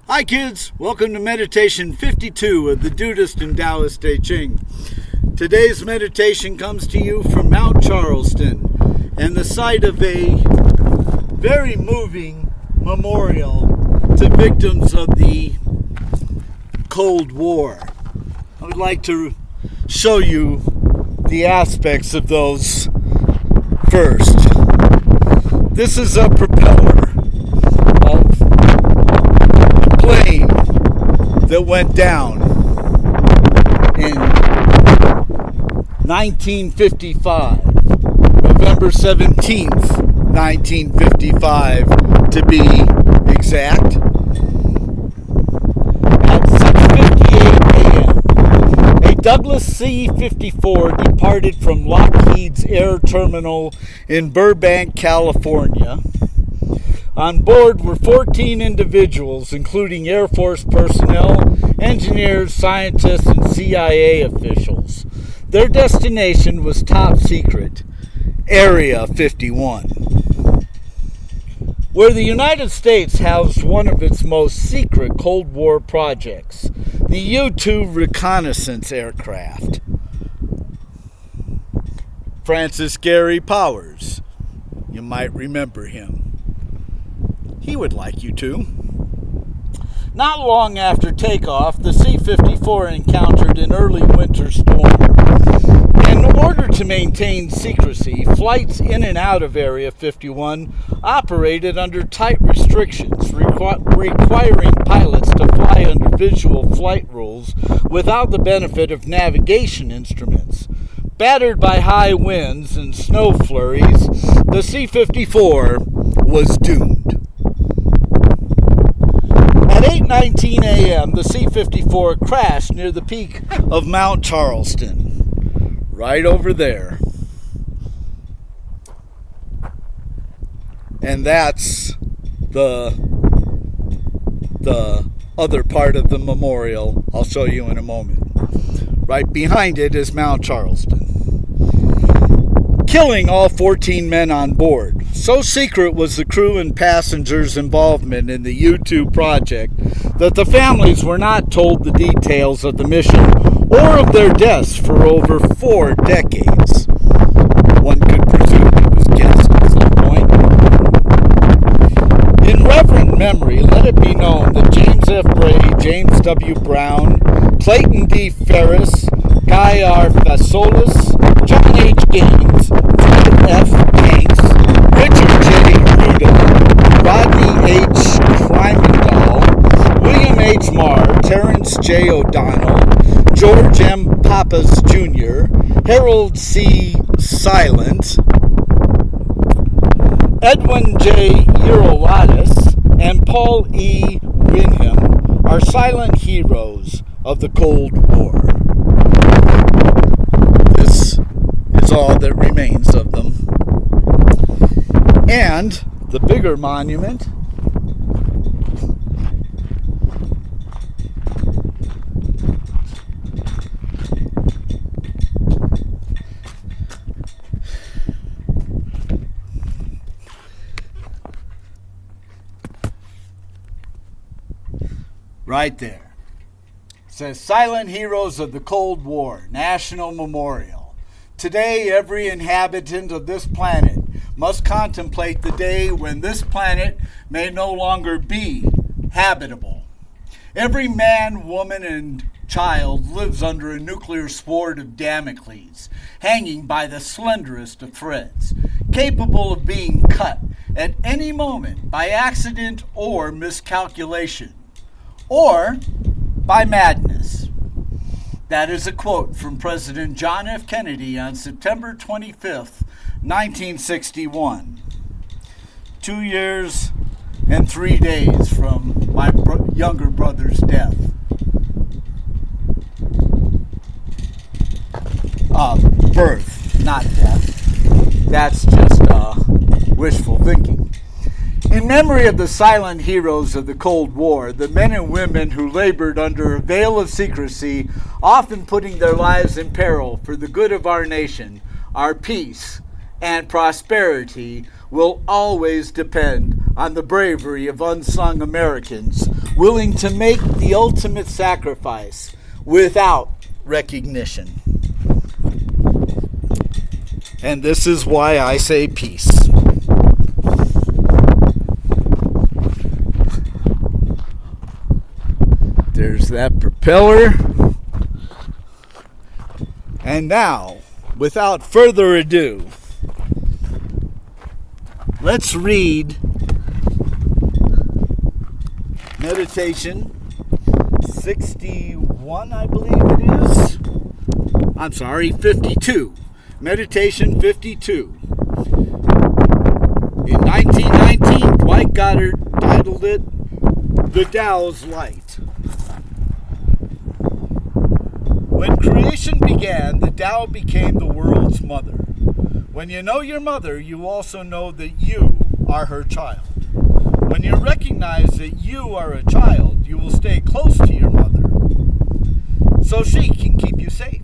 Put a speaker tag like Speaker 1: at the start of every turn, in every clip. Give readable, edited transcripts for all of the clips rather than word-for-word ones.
Speaker 1: Hi kids, welcome to meditation 52 of the Dudeist and Taoist Te Ching. Today's meditation comes to you from Mount Charleston and the site of a very moving memorial to victims of the Cold War. I would like to show you the aspects of those first. This is a propeller of a plane that went down in 1955, November 17th, 1955 to be exact. At 6:58 a.m., a Douglas C-54 departed from Lockheed's Air Terminal in Burbank, California. On board were 14 individuals, including Air Force personnel, engineers, scientists, and CIA officials. Their destination was top secret, Area 51, where the United States housed one of its most secret Cold War projects, the U-2 reconnaissance aircraft. Francis Gary Powers, you might remember him. He would like you to. Not long after takeoff, the C-54 encountered an early winter storm. In order to maintain secrecy, flights in and out of Area 51 operated under tight restrictions, requiring pilots to fly under visual flight rules without the benefit of navigation instruments. Battered by high winds and snow flurries, the C-54 was doomed. At 8:19 a.m., the C-54 crashed near the peak of Mount Charleston, right over there. And that's the other part of the memorial I'll show you in a moment. Right behind it is Mount Charleston, killing all 14 men on board. So secret was the crew and passengers' involvement in the U-2 project that the families were not told the details of the mission or of their deaths for over 4 decades. One could presume it was guessed at some point. In reverent memory, let it be known that James F. Brady, James W. Brown, Clayton D. Ferris, Guy R. Fasolis, John H. Gaines, Fred F. Hanks, Richard J. Rudel, Rodney H. Krymendall, William H. Marr, Terrence J. O'Donnell, George M. Pappas Jr., Harold C. Silent, Edwin J. Urolatis, and Paul E. Winham are silent heroes of the Cold War. This is all that remains of them. And the bigger monument right there. It says Silent Heroes of the Cold War, National Memorial. Today, every inhabitant of this planet must contemplate the day when this planet may no longer be habitable. Every man, woman, and child lives under a nuclear sword of Damocles, hanging by the slenderest of threads, capable of being cut at any moment by accident or miscalculation, or by madness. That is a quote from President John F. Kennedy on September 25th, 1961. 2 years and 3 days from my younger brother's death. Birth, not death. That's just wishful thinking. In memory of the silent heroes of the Cold War, the men and women who labored under a veil of secrecy, often putting their lives in peril for the good of our nation, our peace, and prosperity will always depend on the bravery of unsung Americans willing to make the ultimate sacrifice without recognition. And this is why I say peace. There's that propeller. And now, without further ado, let's read Meditation 61, I believe it is. I'm sorry, 52. Meditation 52. In 1919, Dwight Goddard titled it The Tao's Light. When creation began, the Tao became the world's mother. When you know your mother, you also know that you are her child. When you recognize that you are a child, you will stay close to your mother so she can keep you safe.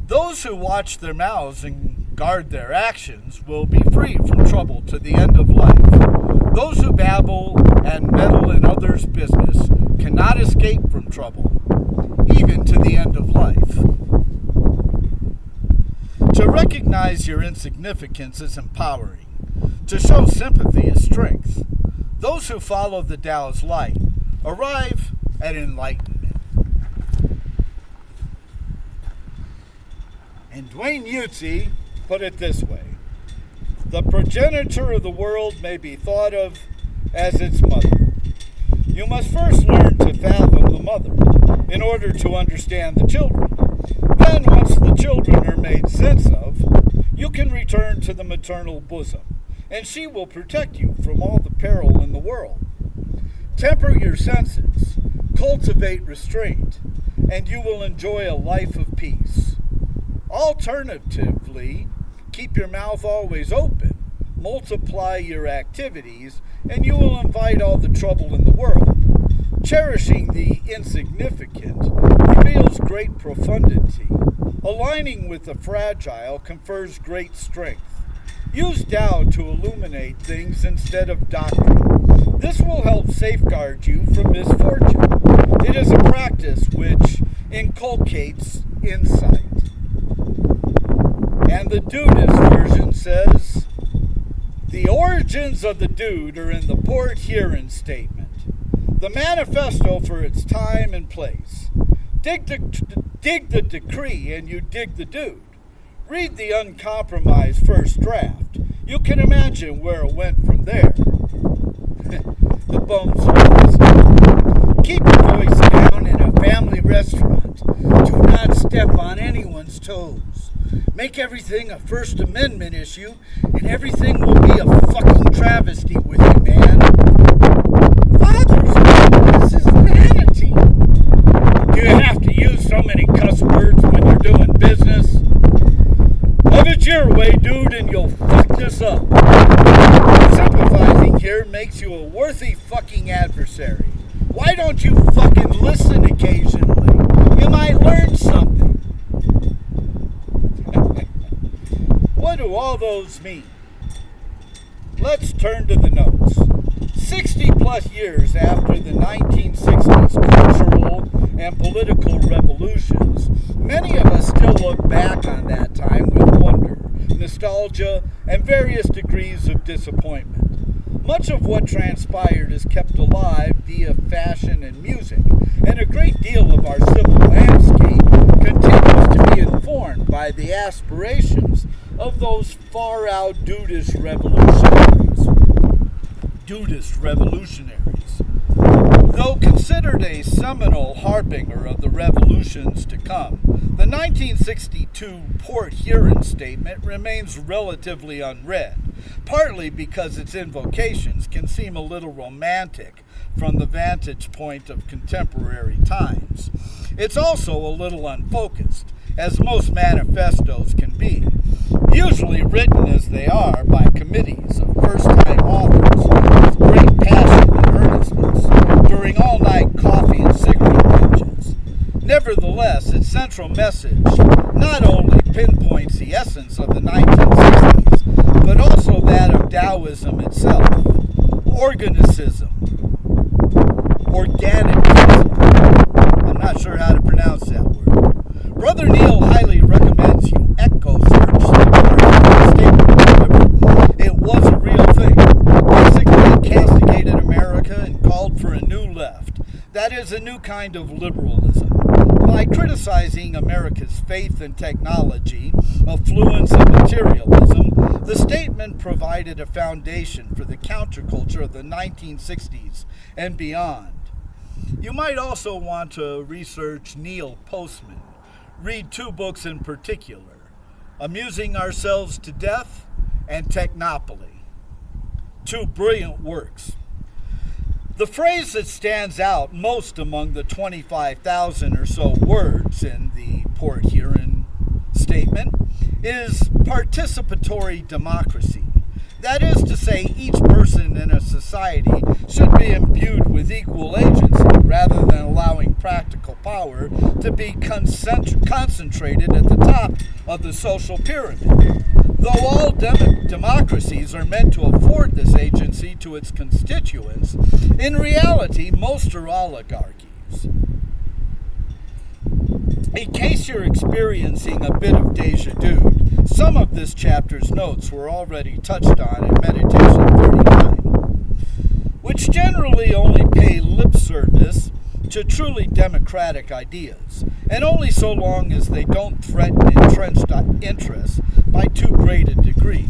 Speaker 1: Those who watch their mouths and guard their actions will be free from trouble to the end of life. Those who babble and meddle in others' business cannot escape from trouble, even to the end of life. To recognize your insignificance is empowering. To show sympathy is strength. Those who follow the Tao's light arrive at enlightenment. And Dwayne Yutzi put it this way: the progenitor of the world may be thought of as its mother. You must first learn to fathom the mother in order to understand the children. Then, once the children are made sense of, you can return to the maternal bosom, and she will protect you from all the peril in the world. Temper your senses, cultivate restraint, and you will enjoy a life of peace. Alternatively, keep your mouth always open, multiply your activities, and you will invite all the trouble in the world. Cherishing the insignificant reveals great profundity. Aligning with the fragile confers great strength. Use Tao to illuminate things instead of doctrine. This will help safeguard you from misfortune. It is a practice which inculcates insight. And the Dudeist version says, the origins of the Dude are in the Port Huron statement, the manifesto for its time and place. Dig the decree and you dig the Dude. Read the uncompromised first draft. You can imagine where it went from there. The bums. Keep your voice down in a family restaurant. Do not step on anyone's toes. Make everything a First Amendment issue, and everything will be a fucking travesty with you, man. Father's this is vanity. Do you have to use so many cuss words when you're doing business? Have it your way, dude, and you'll fuck this up. Sympathizing here makes you a worthy fucking adversary. Why don't you fucking listen occasionally? You might learn something. What do all those mean? Let's turn to the notes. 60 plus years after the 1960s cultural and political revolutions, many of us still look back on that time with wonder, nostalgia, and various degrees of disappointment. Much of what transpired is kept alive via fashion and music, and a great deal of our civil landscape continues to be informed by the aspirations of those far-out Dudeist revolutionaries. Though considered a seminal harbinger of the revolutions to come, the 1962 Port Huron statement remains relatively unread, partly because its invocations can seem a little romantic from the vantage point of contemporary times. It's also a little unfocused, as most manifestos can be, usually written as they are by committees of first-time authors with great passion and earnestness during all-night coffee and cigarette lunches. Nevertheless, its central message not only pinpoints the essence of the 1960s, but also that of Taoism itself, organicism, hope for a new left, that is, a new kind of liberalism. By criticizing America's faith in technology, affluence, and materialism, the statement provided a foundation for the counterculture of the 1960s and beyond. You might also want to research Neil Postman. Read 2 books in particular, Amusing Ourselves to Death and Technopoly. 2 brilliant works. The phrase that stands out most among the 25,000 or so words in the Port Huron statement is participatory democracy. That is to say, each person in a society should be imbued with equal agency rather than allowing practical power to be concentrated at the top of the social pyramid. Though all democracies are meant to afford this agency to its constituents, in reality, most are oligarchies. In case you're experiencing a bit of deja vu, some of this chapter's notes were already touched on in Meditation 39, which generally only pay lip service to truly democratic ideas, and only so long as they don't threaten entrenched interests by too great a degree.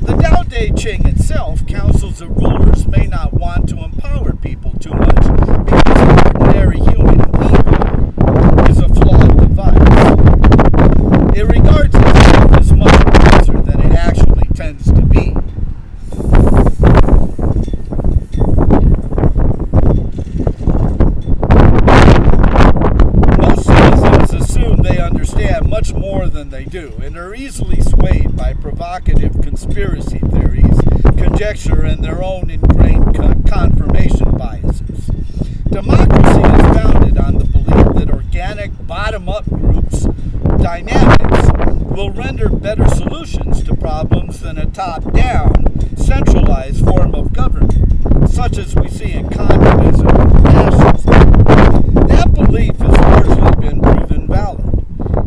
Speaker 1: The Tao Te Ching itself counsels that rulers may not want to empower people too much because ordinary human ego is a flawed device. It regards itself as much wiser than it actually tends to be. Most citizens assume they understand much more than they do and are easily swayed by provocative conspiracy theories, conjecture, and their own ingrained confirmation biases. Democracy is founded on the belief that organic, bottom-up groups' dynamics will render better solutions to problems than a top-down, centralized form of government, such as we see in communism and fascism. That belief has largely been proven valid.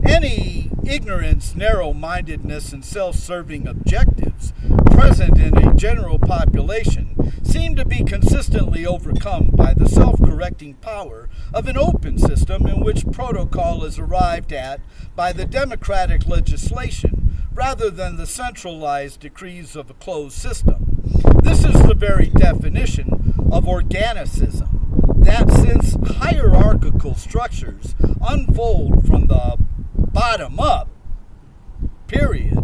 Speaker 1: Any ignorance, narrow-mindedness, and self-serving objectives present in a general population seem to be consistently overcome by the self-correcting power of an open system in which protocol is arrived at by the democratic legislation rather than the centralized decrees of a closed system. This is the very definition of organicism, that since hierarchical structures unfold from the bottom up, period,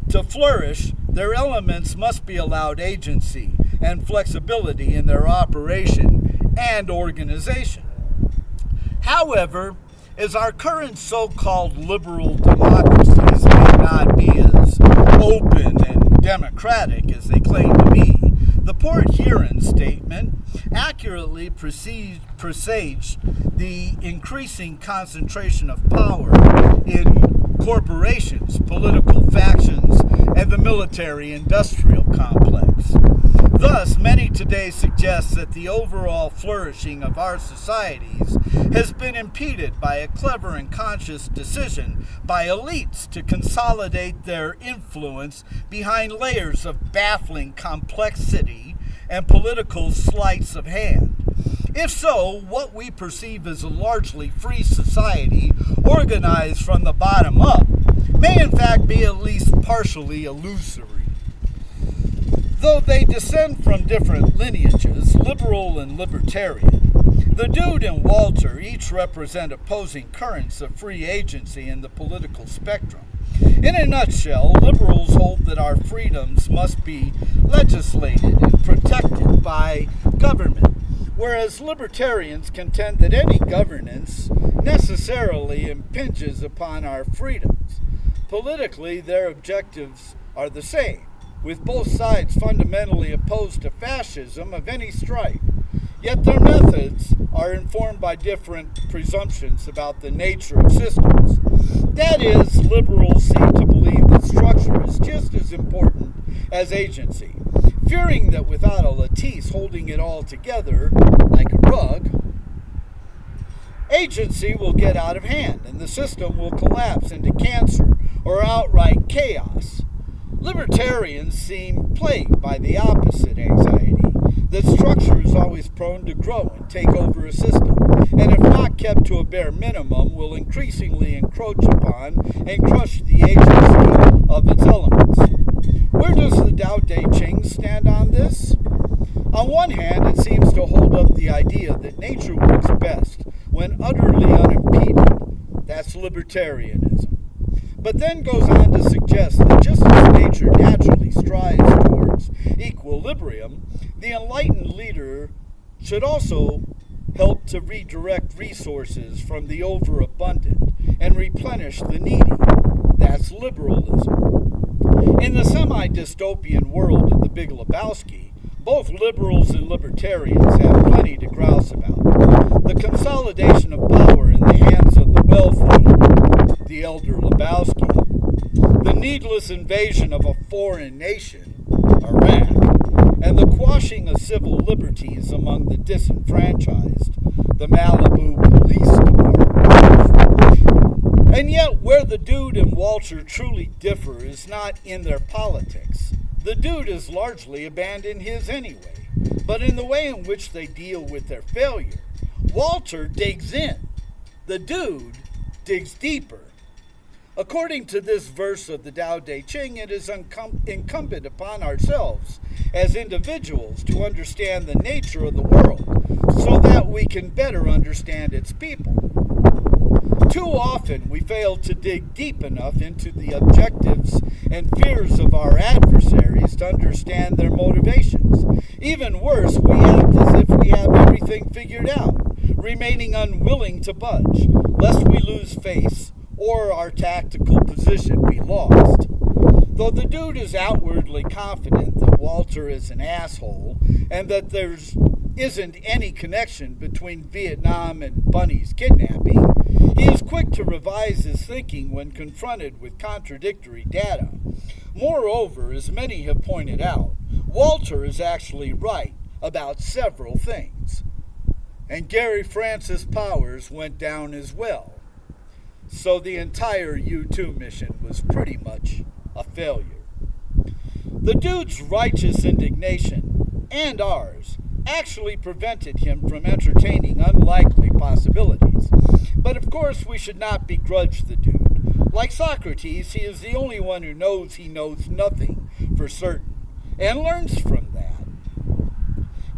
Speaker 1: to flourish, their elements must be allowed agency and flexibility in their operation and organization. However, as our current so-called liberal democracies may not be as open and democratic as they claim to be, the Port Huron statement accurately presaged the increasing concentration of power in corporations, political factions, and the military-industrial complex. Thus, many today suggest that the overall flourishing of our societies has been impeded by a clever and conscious decision by elites to consolidate their influence behind layers of baffling complexity and political sleights of hand. If so, what we perceive as a largely free society organized from the bottom up may in fact be at least partially illusory. Though they descend from different lineages, liberal and libertarian, the Dude and Walter each represent opposing currents of free agency in the political spectrum. In a nutshell, liberals hold that our freedoms must be legislated and protected by government, whereas libertarians contend that any governance necessarily impinges upon our freedoms. Politically, their objectives are the same, with both sides fundamentally opposed to fascism of any stripe. Yet their methods are informed by different presumptions about the nature of systems. That is, liberals seem to believe that structure is just as important as agency, fearing that without a lattice holding it all together, like a rug, agency will get out of hand and the system will collapse into cancer or outright chaos. Libertarians seem plagued by the opposite anxiety, that structure is always prone to grow and take over a system, and if not kept to a bare minimum, will increasingly encroach upon and crush the agency of its elements. Where does the Tao Te Ching stand on this? On one hand, it seems to hold up the idea that nature works best when utterly unimpeded. That's libertarianism. But then goes on to suggest that just as nature naturally strives towards equilibrium, the enlightened leader should also help to redirect resources from the overabundant and replenish the needy. That's liberalism. In the semi-dystopian world of the Big Lebowski, both liberals and libertarians have plenty to grouse about. The consolidation of power in the hands of the wealthy, the elder Lebowski, the needless invasion of a foreign nation, Iraq, and the quashing of civil liberties among the disenfranchised, the Malibu Police Department. And yet, where the Dude and Walter truly differ is not in their politics. The Dude has largely abandoned his anyway, but in the way in which they deal with their failure. Walter digs in. The Dude digs deeper. According to this verse of the Tao Te Ching, it is incumbent upon ourselves as individuals to understand the nature of the world so that we can better understand its people. Too often we fail to dig deep enough into the objectives and fears of our adversaries to understand their motivations. Even worse, we act as if we have everything figured out, remaining unwilling to budge, lest we lose face or our tactical position be lost. Though the Dude is outwardly confident that Walter is an asshole and that there isn't any connection between Vietnam and Bunny's kidnapping, he is quick to revise his thinking when confronted with contradictory data. Moreover, as many have pointed out, Walter is actually right about several things. And Gary Francis Powers went down as well. So the entire U-2 mission was pretty much a failure. The Dude's righteous indignation, and ours, actually prevented him from entertaining unlikely possibilities. But of course we should not begrudge the Dude. Like Socrates, he is the only one who knows he knows nothing for certain, and learns from that.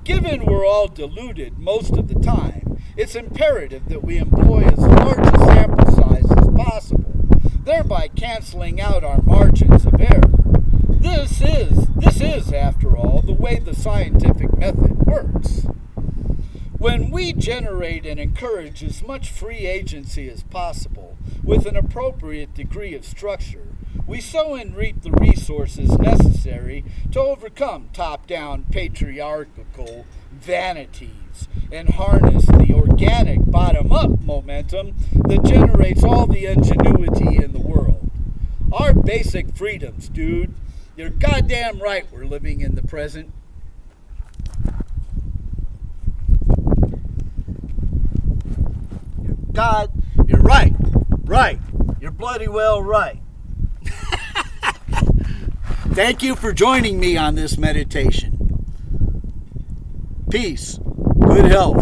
Speaker 1: Given we're all deluded most of the time, it's imperative that we employ as large a sample size as possible, thereby canceling out our margins of error. This is, after all, the way the scientific method works. When we generate and encourage as much free agency as possible with an appropriate degree of structure, we sow and reap the resources necessary to overcome top-down patriarchal vanities and harness the organic bottom-up momentum that generates all the ingenuity in the world. Our basic freedoms, Dude. You're goddamn right we're living in the present. God, you're right. Right. You're bloody well right. Thank you for joining me on this meditation. Peace, good health,